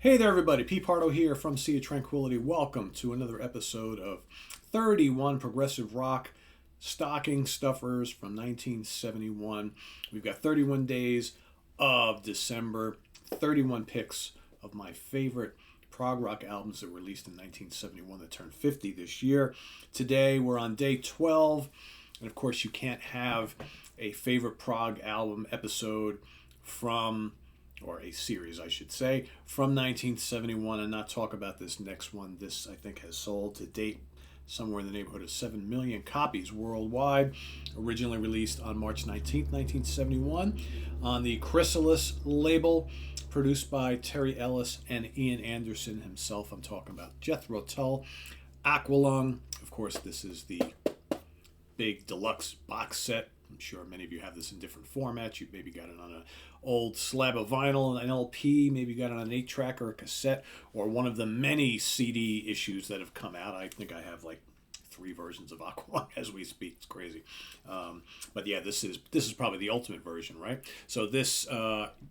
Hey there, everybody. Pete Pardo here from Sea of Tranquility. Welcome to another episode of 31 Progressive Rock Stocking Stuffers from 1971. We've got 31 days of December, 31 picks of my favorite prog rock albums that were released in 1971 that turned 50 this year. Today we're on day 12, and of course you can't have a favorite prog album episode or a series, I should say, from 1971 and not talk about this next one. This, I think, has sold to date somewhere in the neighborhood of 7 million copies worldwide. Originally released on March 19th, 1971 on the Chrysalis label, produced by Terry Ellis and Ian Anderson himself. I'm talking about Jethro Tull, Aqualung. Of course, this is the big deluxe box set. I'm sure many of you have this in different formats. You maybe got it on an old slab of vinyl, an LP, maybe you got it on an 8-track or a cassette, or one of the many CD issues that have come out. I think I have like 3 versions of Aqualung as we speak. It's crazy. But yeah, this is probably the ultimate version, right? So this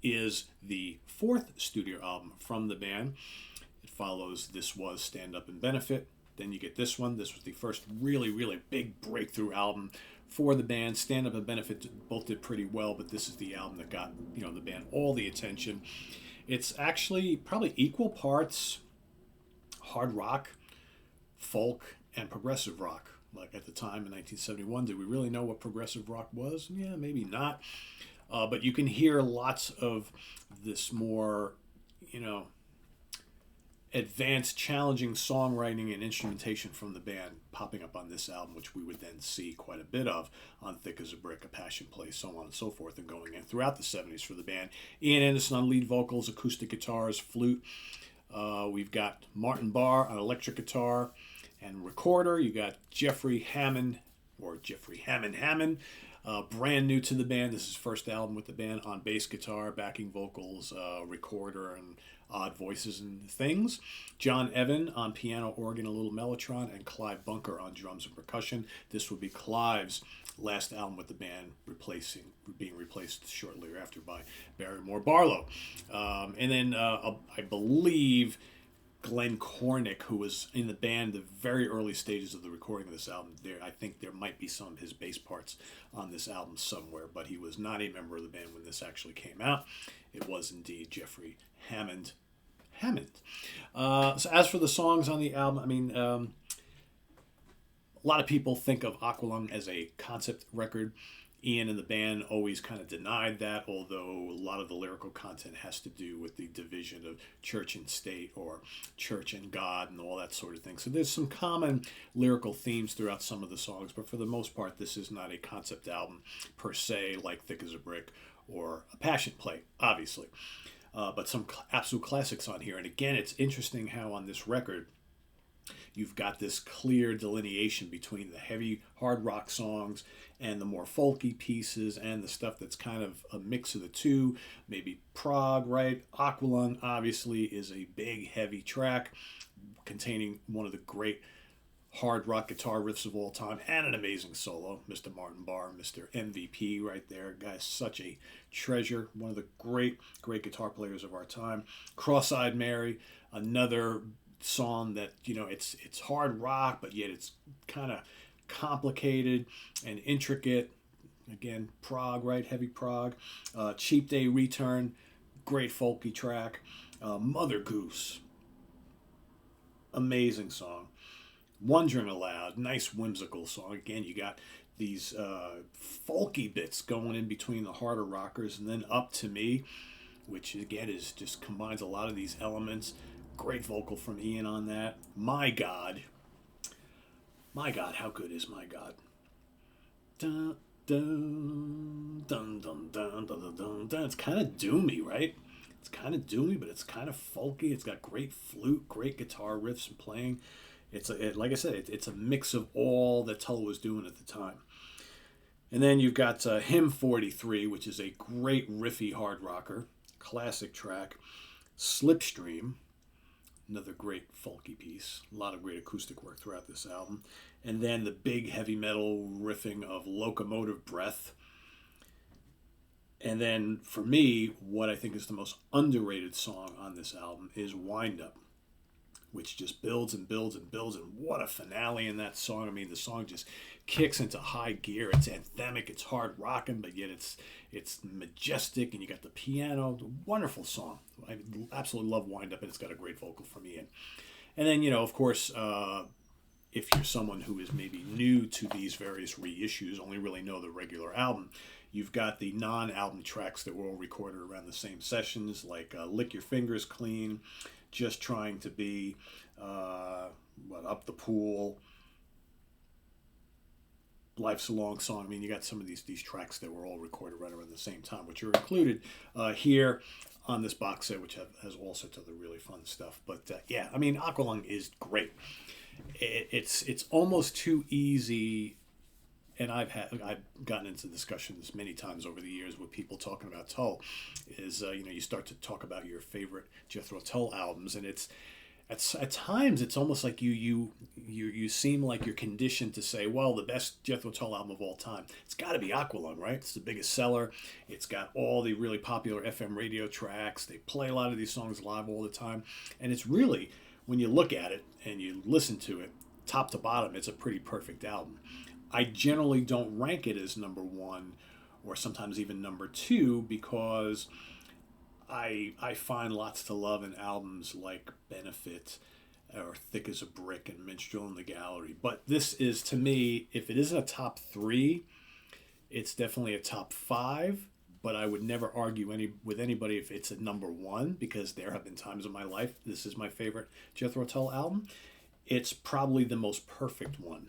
is the 4th studio album from the band. It follows This Was Stand Up and Benefit. Then you get this one. This was the first really, really big breakthrough album for the band. Stand Up and Benefit both did pretty well, but this is the album that got the band all the attention. It's actually probably equal parts hard rock, folk, and progressive rock. Like at the time in 1971, did we really know what progressive rock was? Yeah, maybe not. But you can hear lots of this more, advanced, challenging songwriting and instrumentation from the band popping up on this album, which we would then see quite a bit of on Thick as a Brick, A Passion Play, so on and so forth, and going in throughout the 70s for the band. Ian Anderson on lead vocals, acoustic guitars, flute. We've got Martin Barr on electric guitar and recorder. You got Jeffrey Hammond, brand new to the band. This is his first album with the band, on bass guitar, backing vocals, recorder, and odd voices and things. John Evan on piano, organ, a little mellotron, and Clive Bunker on drums and percussion. This would be Clive's last album with the band, being replaced shortly after by Barrymore Barlow. And then I believe Glenn Cornick, who was in the band the very early stages of the recording of this album. I think there might be some of his bass parts on this album somewhere, but he was not a member of the band when this actually came out. It was indeed Jeffrey Hammond. So as for the songs on the album, a lot of people think of Aqualung as a concept record. Ian and the band always kind of denied that, although a lot of the lyrical content has to do with the division of church and state, or church and God, and all that sort of thing. So there's some common lyrical themes throughout some of the songs, but for the most part, this is not a concept album per se, like Thick as a Brick or A Passion Play, obviously. But some absolute classics on here. And again, it's interesting how on this record, you've got this clear delineation between the heavy hard rock songs and the more folky pieces and the stuff that's kind of a mix of the two. Maybe prog, right? Aqualung obviously is a big, heavy track containing one of the great hard rock guitar riffs of all time and an amazing solo. Mr. Martin Barr, Mr. MVP right there. Guy's such a treasure. One of the great guitar players of our time. Cross-Eyed Mary, another song that it's hard rock, but yet it's kind of complicated and intricate. Again, prog, right? Heavy prog. Cheap Day Return, great folky track. Mother Goose, amazing song. Wondering Aloud, nice whimsical song. Again, you got these folky bits going in between the harder rockers, and then Up to Me, which again is just combines a lot of these elements. Great vocal from Ian on that. My God, how good is My God? Dun, dun, dun, dun, dun, dun, dun, dun. It's kind of doomy, right? It's kind of doomy, but it's kind of folky. It's got great flute, great guitar riffs and playing. Like I said, it's a mix of all that Tull was doing at the time. And then you've got Hymn 43, which is a great riffy hard rocker, classic track. Slipstream, another great folky piece. A lot of great acoustic work throughout this album. And then the big heavy metal riffing of Locomotive Breath. And then for me, what I think is the most underrated song on this album is Wind Up, which just builds and builds and builds. And what a finale in that song. I mean, the song just kicks into high gear. It's anthemic, it's hard rocking, but yet it's majestic, and you got the piano. Wonderful song. I absolutely love Wind Up, and it's got a great vocal from Ian. And then, of course, if you're someone who is maybe new to these various reissues, only really know the regular album, you've got the non-album tracks that were all recorded around the same sessions, like Lick Your Fingers Clean, Just Trying to Be, Up the Pool, Life's a Long Song. I mean, you got some of these tracks that were all recorded right around the same time, which are included here on this box set, which has all sorts of other really fun stuff. But yeah, I mean, Aqualung is great. It's almost too easy, and I've gotten into discussions many times over the years with people talking about Tull. Is you start to talk about your favorite Jethro Tull albums, and it's at times it's almost like you seem like you're conditioned to say, well, the best Jethro Tull album of all time, it's got to be Aqualung, right? It's the biggest seller. It's got all the really popular FM radio tracks. They play a lot of these songs live all the time, and it's really, when you look at it and you listen to it, top to bottom, it's a pretty perfect album. I generally don't rank it as number one or sometimes even number two because I find lots to love in albums like Benefit or Thick as a Brick and Minstrel in the Gallery. But this is, to me, if it isn't a top three, it's definitely a top five. But I would never argue with anybody if it's a number one, because there have been times in my life this is my favorite Jethro Tull album. It's probably the most perfect one,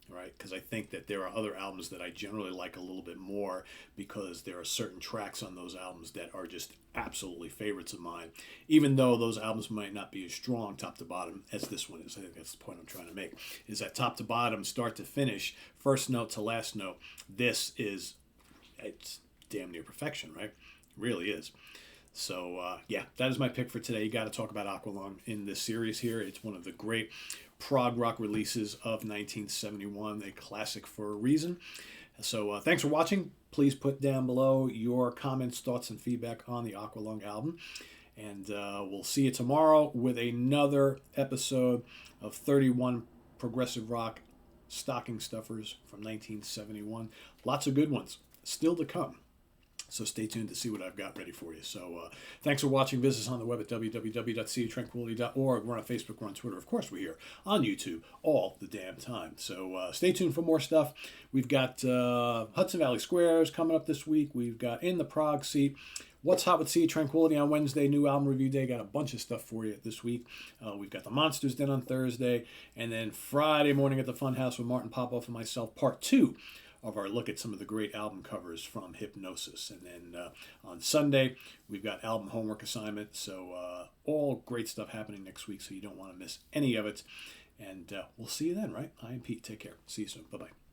right? Because I think that there are other albums that I generally like a little bit more because there are certain tracks on those albums that are just absolutely favorites of mine, even though those albums might not be as strong top to bottom as this one is. I think that's the point I'm trying to make, is that top to bottom, start to finish, first note to last note, it's damn near perfection, right? It really is. So, yeah, that is my pick for today. You got to talk about Aqualung in this series here. It's one of the great prog rock releases of 1971, a classic for a reason. So, thanks for watching. Please put down below your comments, thoughts, and feedback on the Aqualung album. And we'll see you tomorrow with another episode of 31 Progressive Rock Stocking Stuffers from 1971. Lots of good ones still to come. So stay tuned to see what I've got ready for you. So thanks for watching. Visit us on the web at www.seatranquility.org. We're on Facebook. We're on Twitter. Of course, we're here on YouTube all the damn time. So stay tuned for more stuff. We've got Hudson Valley Squares coming up this week. We've got In the Prague Seat. What's Hot with Sea Tranquility on Wednesday, new album review day. Got a bunch of stuff for you this week. We've got the Monsters Den on Thursday. And then Friday morning at the Funhouse with Martin Popoff and myself, part 2 of our look at some of the great album covers from Hypnosis. And then on Sunday, we've got album homework assignment. So all great stuff happening next week, so you don't want to miss any of it. And we'll see you then, right? I am Pete. Take care. See you soon. Bye-bye.